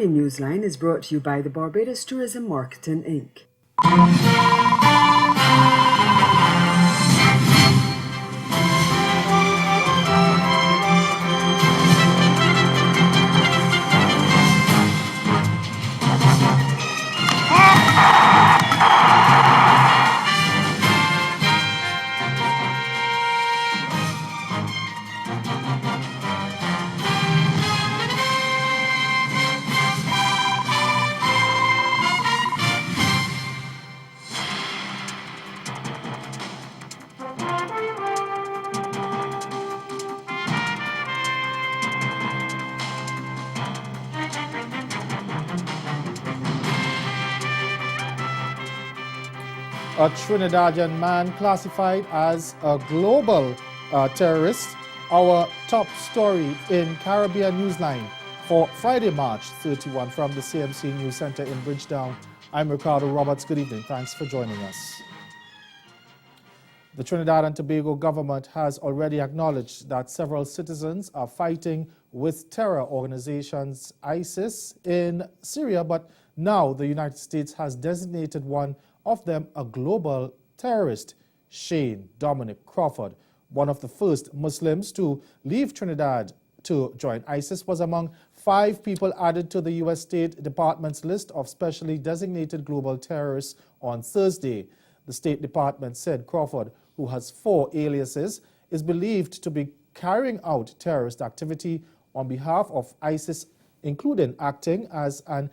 Caribbean Newsline is brought to you by the Barbados Tourism Marketing, Inc. A Trinidadian man classified as a global terrorist. Our top story in Caribbean Newsline for Friday, March 31 from the CMC News Center in Bridgetown. I'm Ricardo Roberts. Good evening. Thanks for joining us. The Trinidad and Tobago government has already acknowledged that several citizens are fighting with terror organizations ISIS in Syria, but now the United States has designated one of them a global terrorist. Shane Dominic Crawford, one of the first Muslims to leave Trinidad to join ISIS, was among 5 people added to the U.S. State Department's list of specially designated global terrorists on Thursday. The State Department said Crawford, who has 4 aliases, is believed to be carrying out terrorist activity on behalf of ISIS, including acting as an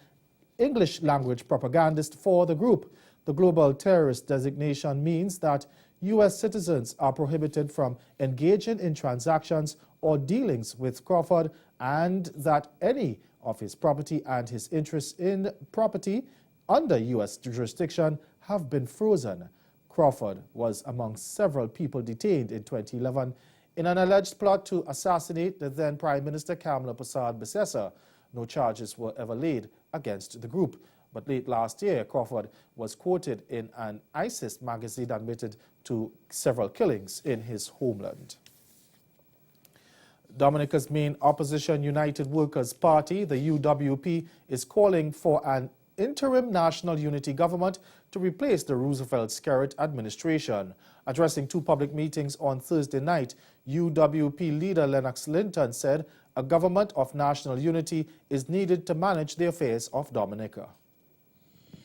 English language propagandist for the group. The global terrorist designation means that U.S. citizens are prohibited from engaging in transactions or dealings with Crawford, and that any of his property and his interests in property under U.S. jurisdiction have been frozen. Crawford was among several people detained in 2011 in an alleged plot to assassinate the then Prime Minister Kamla Persad-Bissessar. No charges were ever laid against the group. But late last year, Crawford was quoted in an ISIS magazine admitted to several killings in his homeland. Dominica's main opposition United Workers' Party, the UWP, is calling for an interim national unity government to replace the Roosevelt-Skerrit administration. Addressing 2 public meetings on Thursday night, UWP leader Lennox Linton said a government of national unity is needed to manage the affairs of Dominica.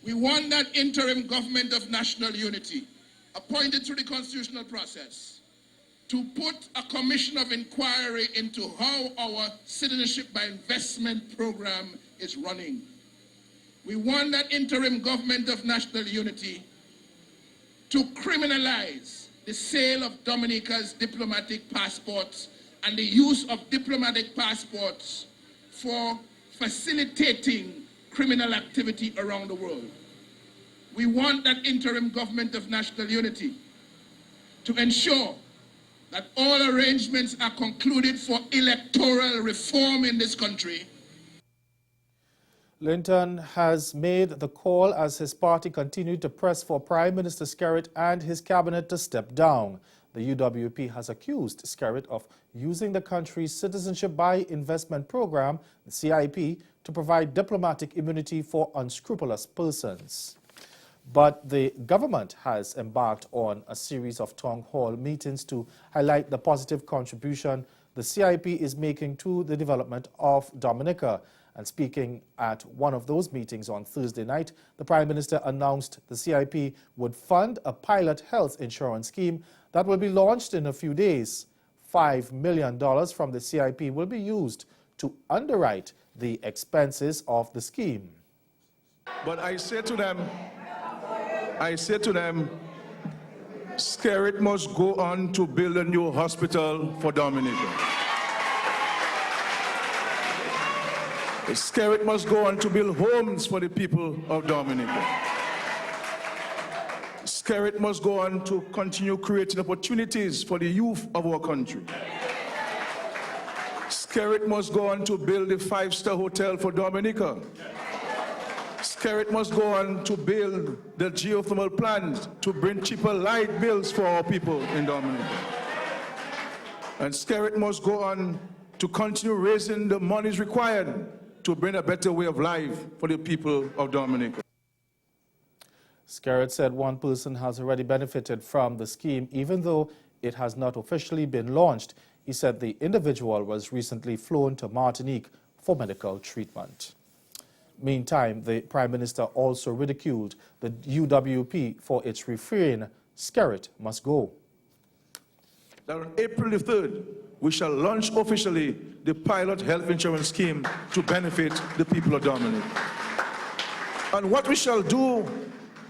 We want that interim government of national unity, appointed through the constitutional process, to put a commission of inquiry into how our citizenship by investment program is running. We want that interim government of national unity to criminalize the sale of Dominica's diplomatic passports and the use of diplomatic passports for facilitating criminal activity around the world. We want that interim government of national unity to ensure that all arrangements are concluded for electoral reform in this country. Linton has made the call as his party continued to press for Prime Minister Skerrit and his cabinet to step down. The UWP has accused Skerrit of using the country's citizenship by investment program, the CIP, to provide diplomatic immunity for unscrupulous persons. But the government has embarked on a series of town hall meetings to highlight the positive contribution the CIP is making to the development of Dominica. And speaking at one of those meetings on Thursday night, the Prime Minister announced the CIP would fund a pilot health insurance scheme that will be launched in a few days. $5 million from the CIP will be used to underwrite the expenses of the scheme. But I say to them, Skerrit must go on to build a new hospital for Dominica. Skerrit must go on to build homes for the people of Dominica. Skerrit must go on to continue creating opportunities for the youth of our country. Skerrit must go on to build a 5-star hotel for Dominica. Skerrit must go on to build the geothermal plant to bring cheaper light bills for our people in Dominica. And Skerrit must go on to continue raising the monies required to bring a better way of life for the people of Dominica. Skerritt said one person has already benefited from the scheme, even though it has not officially been launched. He said the individual was recently flown to Martinique for medical treatment. Meantime, the Prime Minister also ridiculed the UWP for its refrain, "Skerritt must go." That on April the 3rd, we shall launch officially the pilot health insurance scheme to benefit the people of Dominica. And what we shall do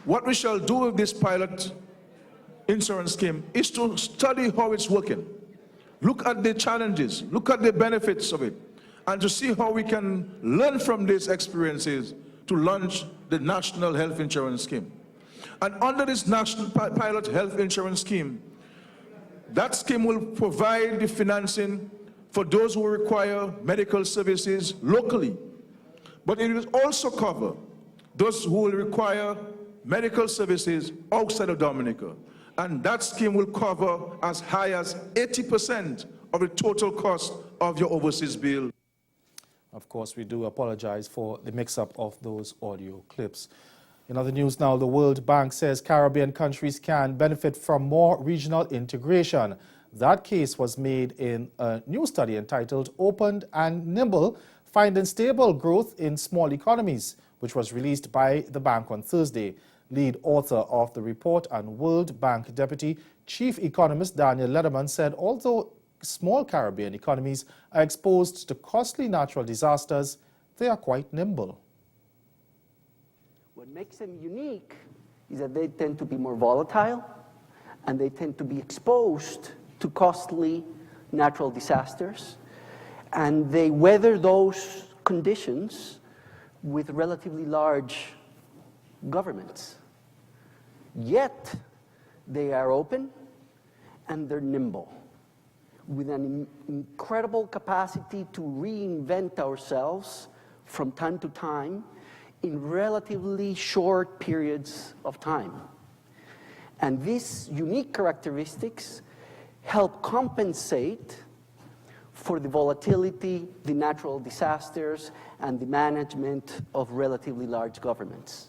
with this pilot insurance scheme is to study how it's working. Look at the challenges, look at the benefits of it, and to see how we can learn from these experiences to launch the National Health Insurance Scheme. And under this National Pilot Health Insurance Scheme, that scheme will provide the financing for those who require medical services locally. But it will also cover those who will require medical services outside of Dominica. And that scheme will cover as high as 80% of the total cost of your overseas bill. Of course, we do apologize for the mix-up of those audio clips. In other news now, the World Bank says Caribbean countries can benefit from more regional integration. That case was made in a new study entitled "Open and Nimble, Finding Stable Growth in Small Economies," which was released by the bank on Thursday. Lead author of the report and World Bank Deputy Chief Economist Daniel Lederman said although small Caribbean economies are exposed to costly natural disasters, they are quite nimble. What makes them unique is that they tend to be more volatile and they tend to be exposed to costly natural disasters, and they weather those conditions with relatively large governments. Yet, they are open and they're nimble, with an incredible capacity to reinvent ourselves from time to time in relatively short periods of time. And these unique characteristics help compensate for the volatility, the natural disasters, and the management of relatively large governments.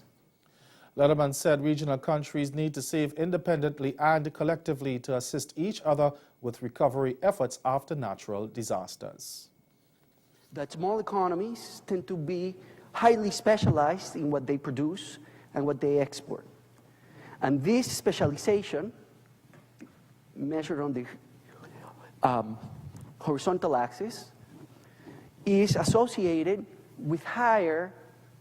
Lederman said regional countries need to save independently and collectively to assist each other with recovery efforts after natural disasters. That small economies tend to be highly specialized in what they produce and what they export. And this specialization, measured on the horizontal axis, is associated with higher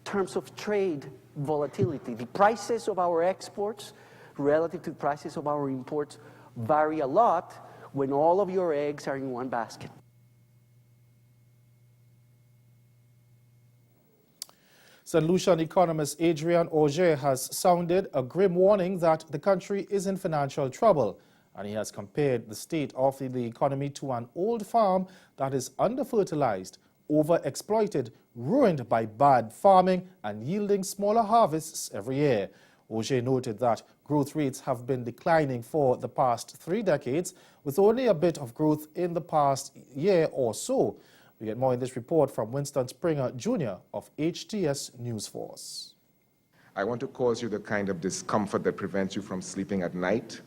terms of trade volatility. The prices of our exports relative to the prices of our imports vary a lot when all of your eggs are in one basket. St. Lucian economist Adrian Auger has sounded a grim warning that the country is in financial trouble, and he has compared the state of the economy to an old farm that is under-fertilized, overexploited, ruined by bad farming, and yielding smaller harvests every year. Auger noted that growth rates have been declining for the past 3 decades, with only a bit of growth in the past year or so. We get more in this report from Winston Springer Jr. of HTS News Force. I want to cause you the kind of discomfort that prevents you from sleeping at night,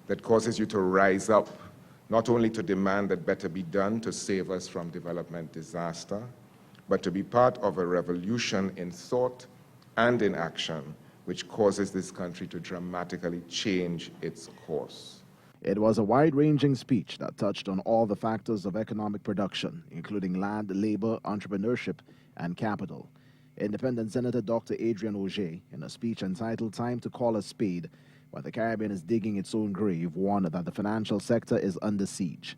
that causes you to rise up, not only to demand that better be done to save us from development disaster, but to be part of a revolution in thought and in action, which causes this country to dramatically change its course. It was a wide-ranging speech that touched on all the factors of economic production, including land, labor, entrepreneurship, and capital. Independent Senator Dr. Adrian Auger, in a speech entitled "Time to Call a Spade," while the Caribbean is digging its own grave, warned that the financial sector is under siege.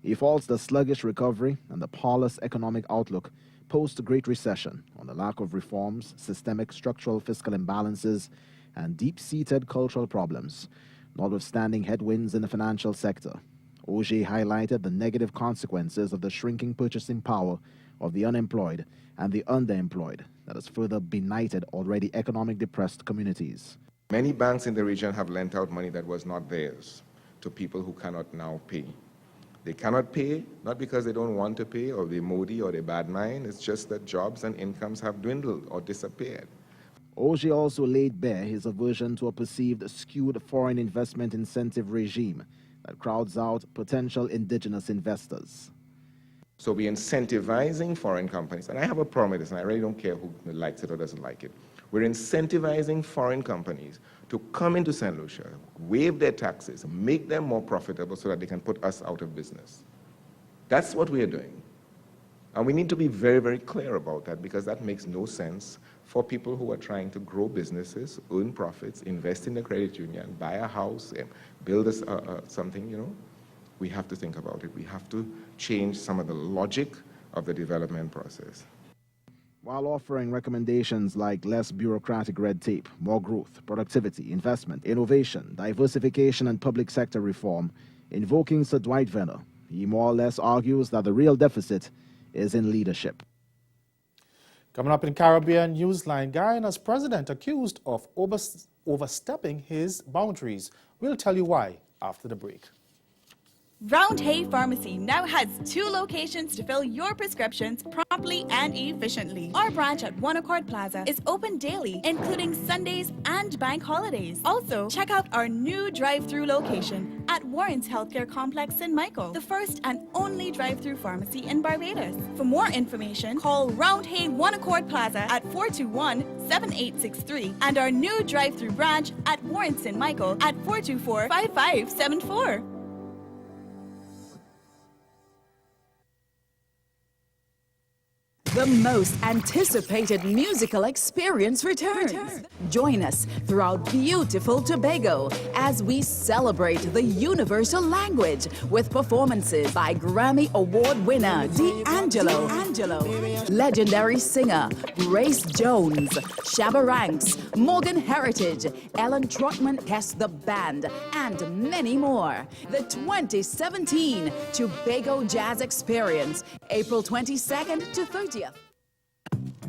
He faults the sluggish recovery and the parlous economic outlook post-Great Recession on the lack of reforms, systemic structural fiscal imbalances, and deep-seated cultural problems. Notwithstanding headwinds in the financial sector, Auger highlighted the negative consequences of the shrinking purchasing power of the unemployed and the underemployed that has further benighted already economic depressed communities. Many banks in the region have lent out money that was not theirs to people who cannot now pay. They cannot pay, not because they don't want to pay or they're moody or they're bad mind, it's just that jobs and incomes have dwindled or disappeared. Auger also laid bare his aversion to a perceived skewed foreign investment incentive regime that crowds out potential indigenous investors. So we're incentivizing foreign companies, and I have a problem with this, and I really don't care who likes it or doesn't like it. We're incentivizing foreign companies to come into St. Lucia, waive their taxes, make them more profitable so that they can put us out of business. That's what we are doing. And we need to be very, very clear about that, because that makes no sense for people who are trying to grow businesses, earn profits, invest in the credit union, buy a house, build something, you know. We have to think about it. We have to change some of the logic of the development process. While offering recommendations like less bureaucratic red tape, more growth, productivity, investment, innovation, diversification, and public sector reform, invoking Sir Dwight Venner, he more or less argues that the real deficit is in leadership. Coming up in Caribbean Newsline, Guyana's president accused of overstepping his boundaries. We'll tell you why after the break. Round Hay Pharmacy now has 2 locations to fill your prescriptions promptly and efficiently. Our branch at One Accord Plaza is open daily, including Sundays and bank holidays. Also, check out our new drive-through location at Warren's Healthcare Complex in Michael, the first and only drive-through pharmacy in Barbados. For more information, call Round Hay One Accord Plaza at 421-7863 and our new drive-through branch at Warren's in Michael at 424-5574. The most anticipated musical experience returns. Join us throughout beautiful Tobago as we celebrate the universal language with performances by Grammy Award winner D'Angelo, legendary singer Grace Jones, Shabba Ranks, Morgan Heritage, Ellen Trotman Kess the Band, and many more. The 2017 Tobago Jazz Experience, April 22nd to 30th.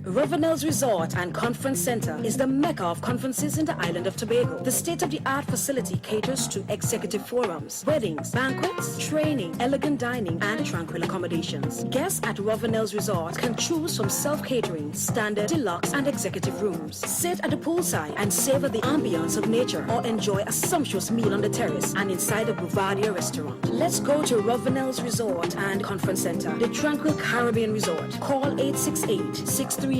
Ravenel's Resort and Conference Center is the mecca of conferences in the island of Tobago. The state-of-the-art facility caters to executive forums, weddings, banquets, training, elegant dining, and tranquil accommodations. Guests at Ravenel's Resort can choose from self-catering, standard, deluxe, and executive rooms. Sit at the poolside and savor the ambience of nature, or enjoy a sumptuous meal on the terrace and inside the Bouvardia restaurant. Let's go to Ravenel's Resort and Conference Center, the tranquil Caribbean Resort. Call 868-639-9666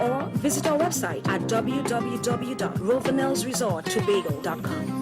or visit our website at www.rovenelsresorttobago.com.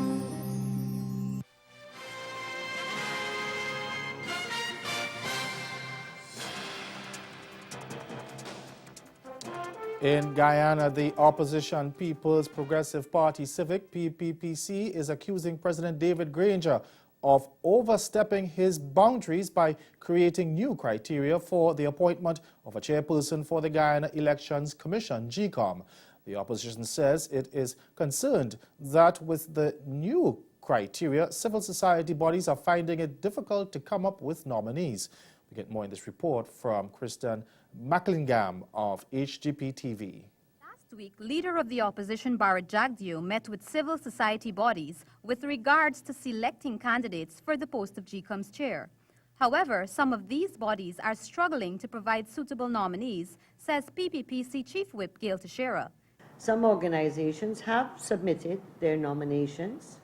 In Guyana, the opposition People's Progressive Party Civic, PPPC, is accusing President David Granger of overstepping his boundaries by creating new criteria for the appointment of a chairperson for the Guyana Elections Commission, GECOM. The opposition says it is concerned that with the new criteria, civil society bodies are finding it difficult to come up with nominees. We get more in this report from Kristen Macklingam of HGP TV. Last week, leader of the opposition Barrett Jagdeo met with civil society bodies with regards to selecting candidates for the post of GECOM's chair. However, some of these bodies are struggling to provide suitable nominees, says PPPC Chief Whip Gail Teixeira. Some organizations have submitted their nominations.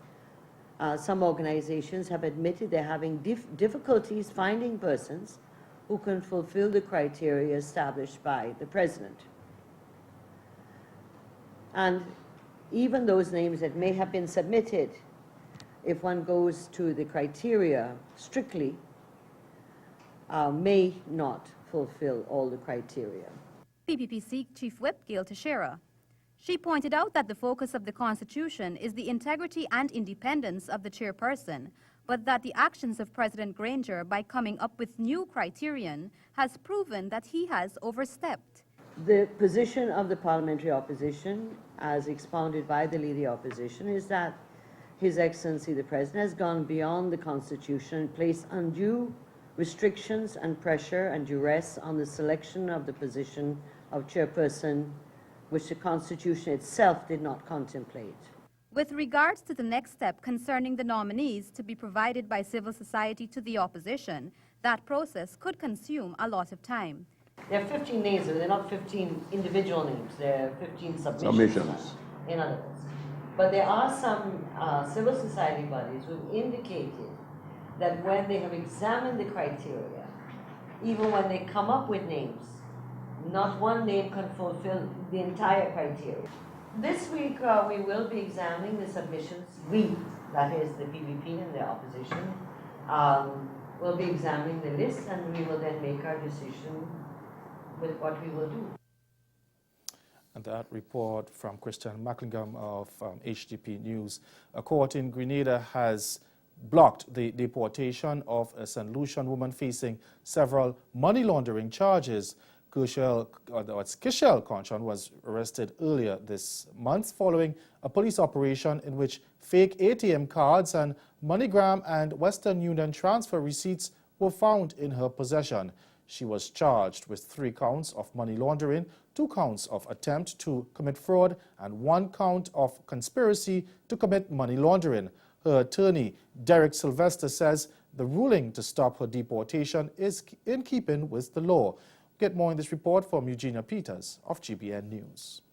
Some organizations have admitted they're having difficulties finding persons who can fulfill the criteria established by the president. And even those names that may have been submitted, if one goes to the criteria strictly, may not fulfill all the criteria. PPPC Chief Whip Gail Teixeira. She pointed out that the focus of the Constitution is the integrity and independence of the chairperson, but that the actions of President Granger by coming up with new criterion has proven that he has overstepped. The position of the parliamentary opposition, as expounded by the leader of the opposition, is that His Excellency the President has gone beyond the Constitution and placed undue restrictions and pressure and duress on the selection of the position of chairperson, which the Constitution itself did not contemplate. With regards to the next step concerning the nominees to be provided by civil society to the opposition, that process could consume a lot of time. There are 15 names, but they're not 15 individual names. There are 15 submissions. In other words. But there are some civil society bodies who indicated that when they have examined the criteria, even when they come up with names, not one name can fulfill the entire criteria. This week we will be examining the submissions. We, that is the PPP and the opposition, will be examining the list, and we will then make our decision with what we will do. And that report from Christian Macklingam of HDP News. A court in Grenada has blocked the deportation of a St. Lucian woman facing several money laundering charges. Kishel Conchon was arrested earlier this month following a police operation in which fake ATM cards and MoneyGram and Western Union transfer receipts were found in her possession. She was charged with 3 counts of money laundering, 2 counts of attempt to commit fraud, and 1 count of conspiracy to commit money laundering. Her attorney, Derek Sylvester, says the ruling to stop her deportation is in keeping with the law. Get more in this report from Eugenia Peters of GBN News.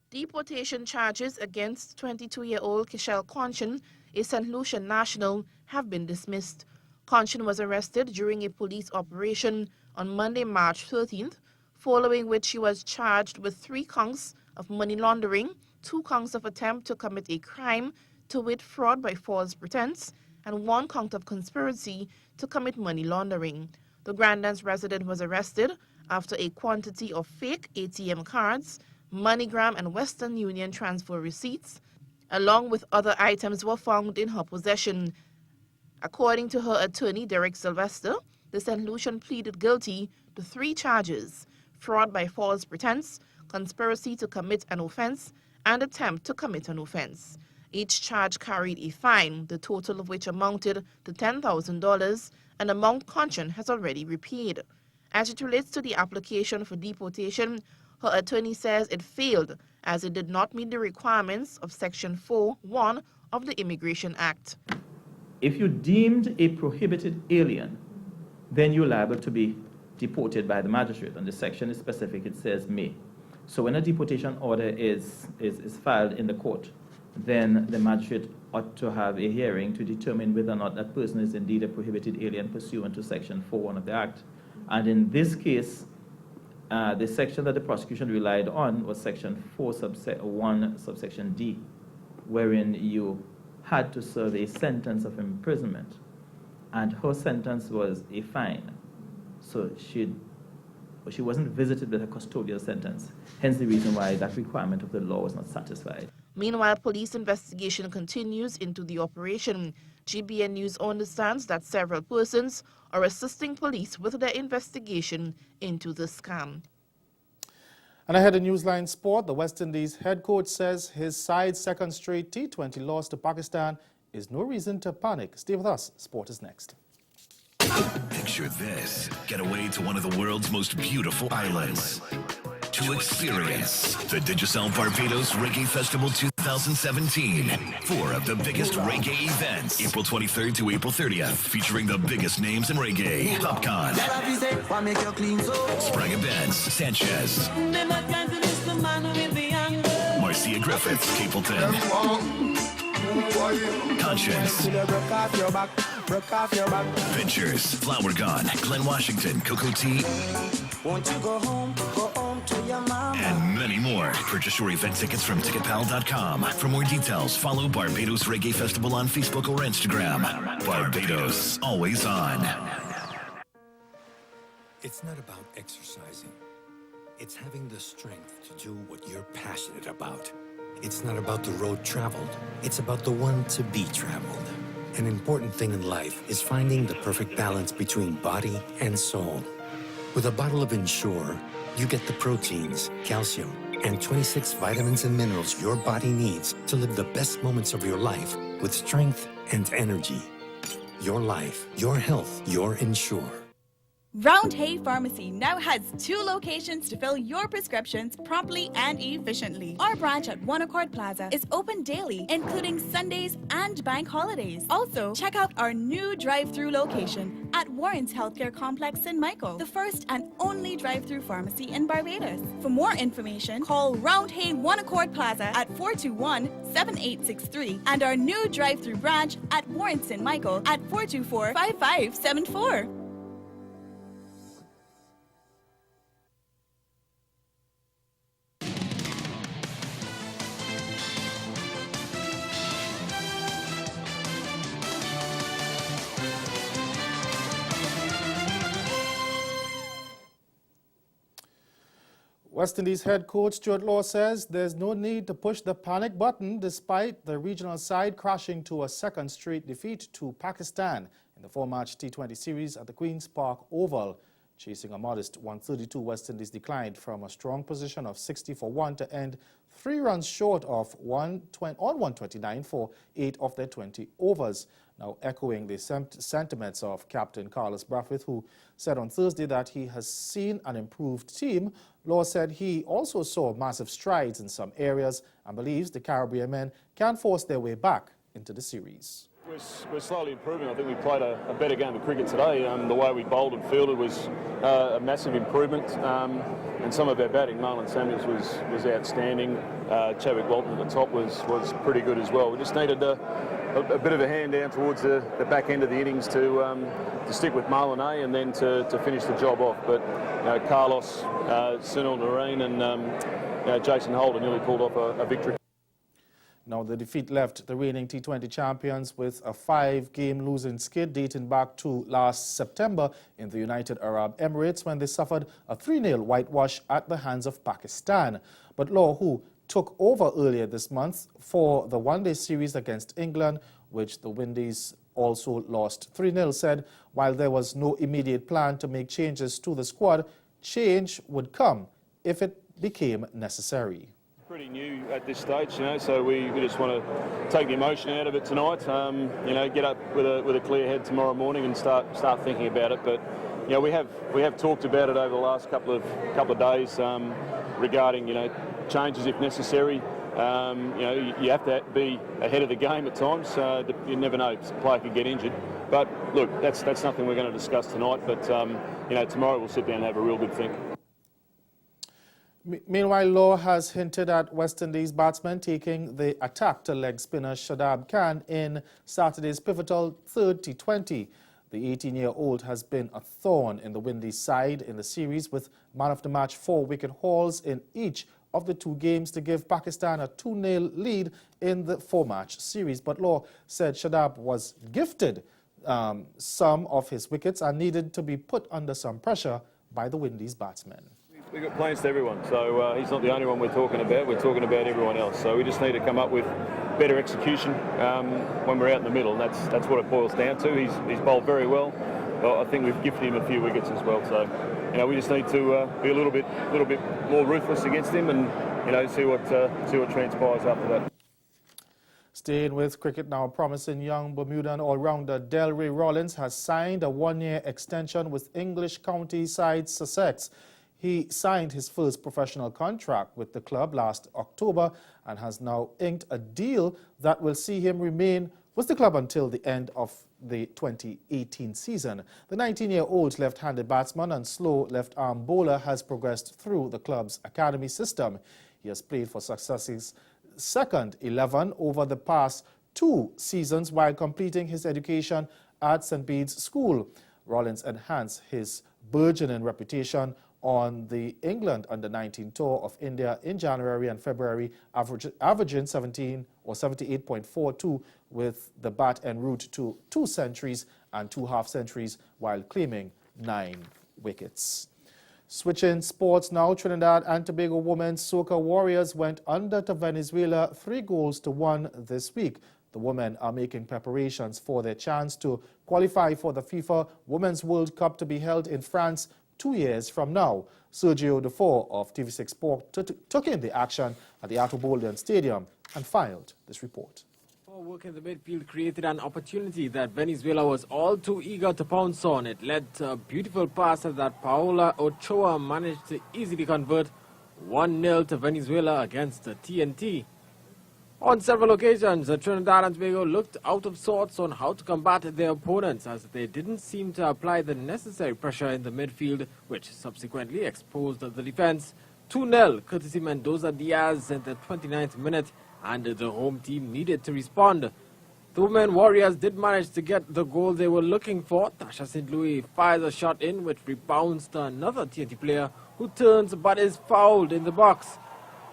Deportation charges against 22-year-old Kishel Conchon, a St. Lucian national, have been dismissed. Conchon was arrested during a police operation on Monday, March 13th, following which she was charged with 3 counts of money laundering, 2 counts of attempt to commit a crime, to wit fraud by false pretense, and 1 count of conspiracy to commit money laundering. The Grandance resident was arrested after a quantity of fake ATM cards, MoneyGram and Western Union transfer receipts, along with other items were found in her possession. According to her attorney, Derek Sylvester, the St. Lucian pleaded guilty to 3 charges: fraud by false pretense, conspiracy to commit an offense, and attempt to commit an offense. Each charge carried a fine, the total of which amounted to $10,000, an amount Conchon has already repaid. As it relates to the application for deportation, her attorney says it failed as it did not meet the requirements of Section 4(1) of the Immigration Act. If you're deemed a prohibited alien, then you're liable to be deported by the magistrate. And the section is specific, it says may. So when a deportation order is filed in the court, then the magistrate ought to have a hearing to determine whether or not that person is indeed a prohibited alien pursuant to Section 4(1) of the Act. And in this case, the section that the prosecution relied on was Section 4(1) subsection D, wherein you had to serve a sentence of imprisonment, and her sentence was a fine. So she wasn't visited with a custodial sentence, hence the reason why that requirement of the law was not satisfied. Meanwhile, police investigation continues into the operation. GBN News understands that several persons are assisting police with their investigation into the scam. And ahead of Newsline Sport, the West Indies head coach says his side's second straight T20 loss to Pakistan is no reason to panic. Stay with us. Sport is next. Picture this. Get away to one of the world's most beautiful islands to experience the Digicel Barbados Reggae Festival 2017. 4 of the biggest reggae events. April 23rd to April 30th. Featuring the biggest names in reggae. Popcorn, Spragga Benz, Sanchez, Marcia Griffiths, Capleton, Conscience, Ventures, Flower Gun, Glen Washington, Cocoa Tea, and many more. Purchase your event tickets from ticketpal.com. For more details, follow Barbados Reggae Festival on Facebook or Instagram. Barbados, always on. It's not about exercising. It's having the strength to do what you're passionate about. It's not about the road traveled. It's about the one to be traveled. An important thing in life is finding the perfect balance between body and soul. With a bottle of Ensure, you get the proteins, calcium, and 26 vitamins and minerals your body needs to live the best moments of your life with strength and energy. Your life, your health, your Ensure. Round Hay Pharmacy now has 2 locations to fill your prescriptions promptly and efficiently. Our branch at One Accord Plaza is open daily, including Sundays and bank holidays. Also, check out our new drive-through location at Warren's Healthcare Complex in Michael, the first and only drive-through pharmacy in Barbados. For more information, call Round Hay One Accord Plaza at 421-7863 and our new drive-through branch at Warren's in Michael at 424-5574. West Indies head coach Stuart Law says there's no need to push the panic button despite the regional side crashing to a second straight defeat to Pakistan in the 4-match T20 series at the Queen's Park Oval. Chasing a modest 132, West Indies declined from a strong position of 60 for 1 to end 3 runs short of 129 for 8 of their 20 overs. Now echoing the sentiments of Captain Carlos Brathwaite, who said on Thursday that he has seen an improved team, Law said he also saw massive strides in some areas and believes the Caribbean men can force their way back into the series. We're slowly improving. I think we played a better game of cricket today. The way we bowled and fielded was a massive improvement. And some of our batting, Marlon Samuels was outstanding. Chadwick Walton at the top was pretty good as well. We just needed a bit of a hand down towards the back end of the innings to stick with Marlon and then to finish the job off. But Carlos, Sunil Narine and Jason Holder nearly pulled off a victory. Now, the defeat left the reigning T20 champions with a 5-game losing skid dating back to last September in the United Arab Emirates when they suffered a 3-0 whitewash at the hands of Pakistan. But Law, who took over earlier this month for the one-day series against England, which the Windies also lost 3-0, said while there was no immediate plan to make changes to the squad, change would come if it became necessary. Pretty new at this stage, so we just want to take the emotion out of it tonight. Get up with a clear head tomorrow morning and start thinking about it. But we have talked about it over the last couple of days regarding changes if necessary. You have to be ahead of the game at times. You never know, a player could get injured. But look, that's nothing we're going to discuss tonight. But tomorrow we'll sit down and have a real good think. Meanwhile, Law has hinted at West Indies batsmen taking the attack to leg spinner Shadab Khan in Saturday's pivotal third T20. The 18-year-old has been a thorn in the Windies side in the series with man-of-the-match 4-wicket hauls in each of the 2 games to give Pakistan a 2-0 lead in the 4-match series. But Law said Shadab was gifted some of his wickets and needed to be put under some pressure by the Windies batsmen. We've got plans to everyone, so he's not the only one we're talking about. We're talking about everyone else. So we just need to come up with better execution when we're out in the middle. And that's what it boils down to. He's bowled very well. But I think we've gifted him a few wickets as well. So we just need to be a little bit more ruthless against him, and see what transpires after that. Staying with cricket now, promising young Bermudan all-rounder Delray Rollins has signed a 1-year extension with English county side Sussex. He signed his first professional contract with the club last October and has now inked a deal that will see him remain with the club until the end of the 2018 season. The 19-year-old left-handed batsman and slow left-arm bowler has progressed through the club's academy system. He has played for Success's second 11 over the past 2 seasons while completing his education at St. Bede's School. Rollins enhanced his burgeoning reputation on the England Under-19 tour of India in January and February, averaging 78.42 with the bat en route to 2 centuries and 2 half-centuries while claiming 9 wickets. Switching sports now, Trinidad and Tobago women's soca warriors went under to Venezuela 3-1 this week. The women are making preparations for their chance to qualify for the FIFA Women's World Cup to be held in France 2 years from now. Sergio Dufour of TV6 Sport took in the action at the Arthur Bolden Stadium and filed this report. More work in the midfield created an opportunity that Venezuela was all too eager to pounce on. It led to a beautiful pass that Paola Ochoa managed to easily convert 1-0 to Venezuela against the TNT. On several occasions, Trinidad and Tobago looked out of sorts on how to combat their opponents, as they didn't seem to apply the necessary pressure in the midfield, which subsequently exposed the defense. 2-0 courtesy Mendoza Diaz in the 29th minute, and the home team needed to respond. The Women Warriors did manage to get the goal they were looking for. Tasha St. Louis fires a shot in, which rebounds to another TNT player who turns but is fouled in the box.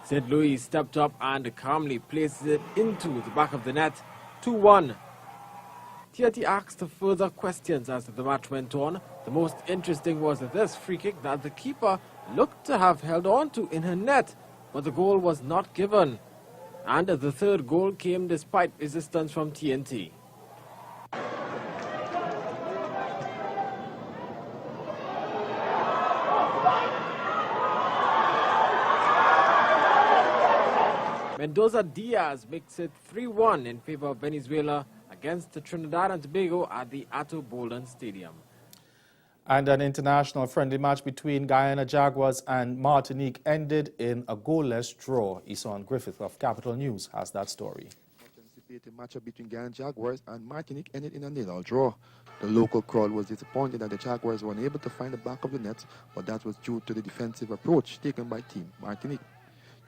St. Louis stepped up and calmly places it into the back of the net. 2-1. TNT asked further questions as the match went on. The most interesting was this free kick that the keeper looked to have held on to in her net, but the goal was not given. And the third goal came despite resistance from TNT. Mendoza Diaz makes it 3-1 in favor of Venezuela against Trinidad and Tobago at the Atto Boldon Stadium. And an international friendly match between Guyana Jaguars and Martinique ended in a goalless draw. Isan Griffith of Capital News has that story. The matchup between Guyana Jaguars and Martinique ended in a 0-0 draw. The local crowd was disappointed that the Jaguars were unable to find the back of the net, but that was due to the defensive approach taken by Team Martinique.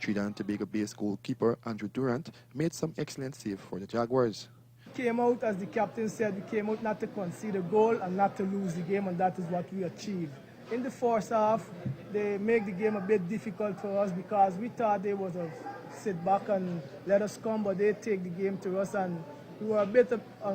Trinidad and Tobago-based goalkeeper Andrew Durant made some excellent saves for the Jaguars. Came out, as the captain said, we came out not to concede a goal and not to lose the game, and that is what we achieved. In the first half, they make the game a bit difficult for us because we thought they was a sit back and let us come, but they take the game to us, and we were a bit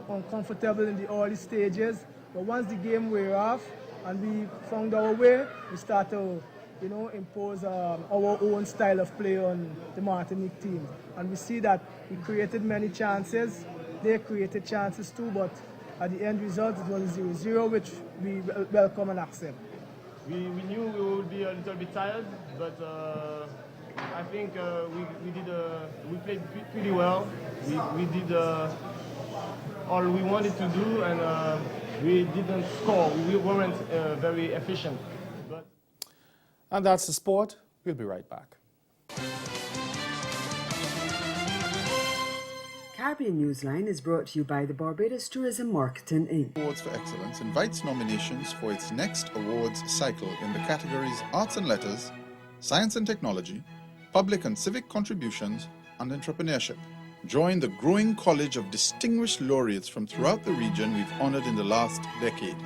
uncomfortable in the early stages. But once the game wore off and we found our way, we started to impose our own style of play on the Martinique team. And we see that we created many chances. They created chances too, but at the end result, it was 0-0, which we welcome and accept. We knew we would be a little bit tired, but I think we played pretty well. We did all we wanted to do, and we didn't score. We weren't very efficient. And that's the sport. We'll be right back. Caribbean Newsline is brought to you by the Barbados Tourism Marketing Inc. Awards for Excellence invites nominations for its next awards cycle in the categories Arts and Letters, Science and Technology, Public and Civic Contributions, and Entrepreneurship. Join the growing college of distinguished laureates from throughout the region we've honored in the last decade.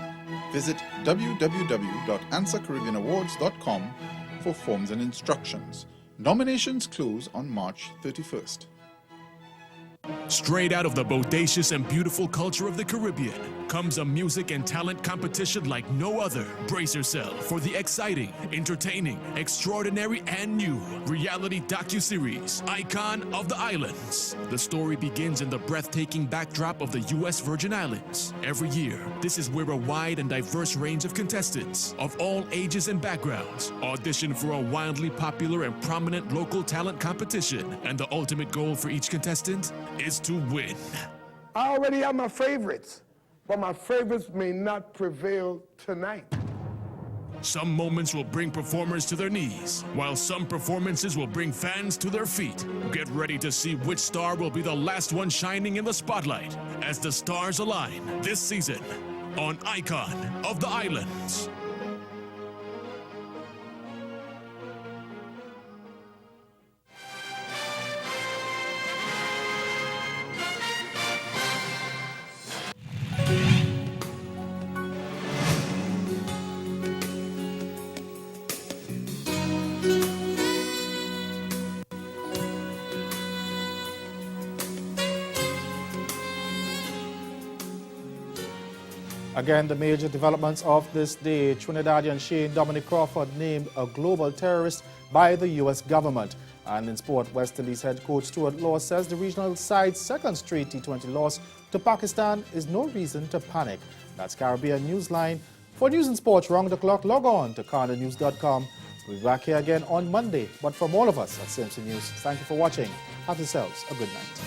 Visit www.answercaribbeanawards.com for forms and instructions. Nominations close on March 31st. Straight out of the bodacious and beautiful culture of the Caribbean comes a music and talent competition like no other. Brace yourself for the exciting, entertaining, extraordinary, and new reality docuseries, Icon of the Islands. The story begins in the breathtaking backdrop of the U.S. Virgin Islands. Every year, this is where a wide and diverse range of contestants of all ages and backgrounds audition for a wildly popular and prominent local talent competition. And the ultimate goal for each contestant is to win. I already have my favorites, but my favorites may not prevail tonight. Some moments will bring performers to their knees, while some performances will bring fans to their feet. Get ready to see which star will be the last one shining in the spotlight as the stars align this season on Icon of the Islands. Again, the major developments of this day. Trinidadian Shane Dominic Crawford named a global terrorist by the U.S. government. And in sport, West Indies head coach Stuart Law says the regional side's second straight T20 loss to Pakistan is no reason to panic. That's Caribbean Newsline. For news and sports round the clock, log on to CarnaNews.com. We'll be back here again on Monday. But from all of us at Simpson News, thank you for watching. Have yourselves a good night.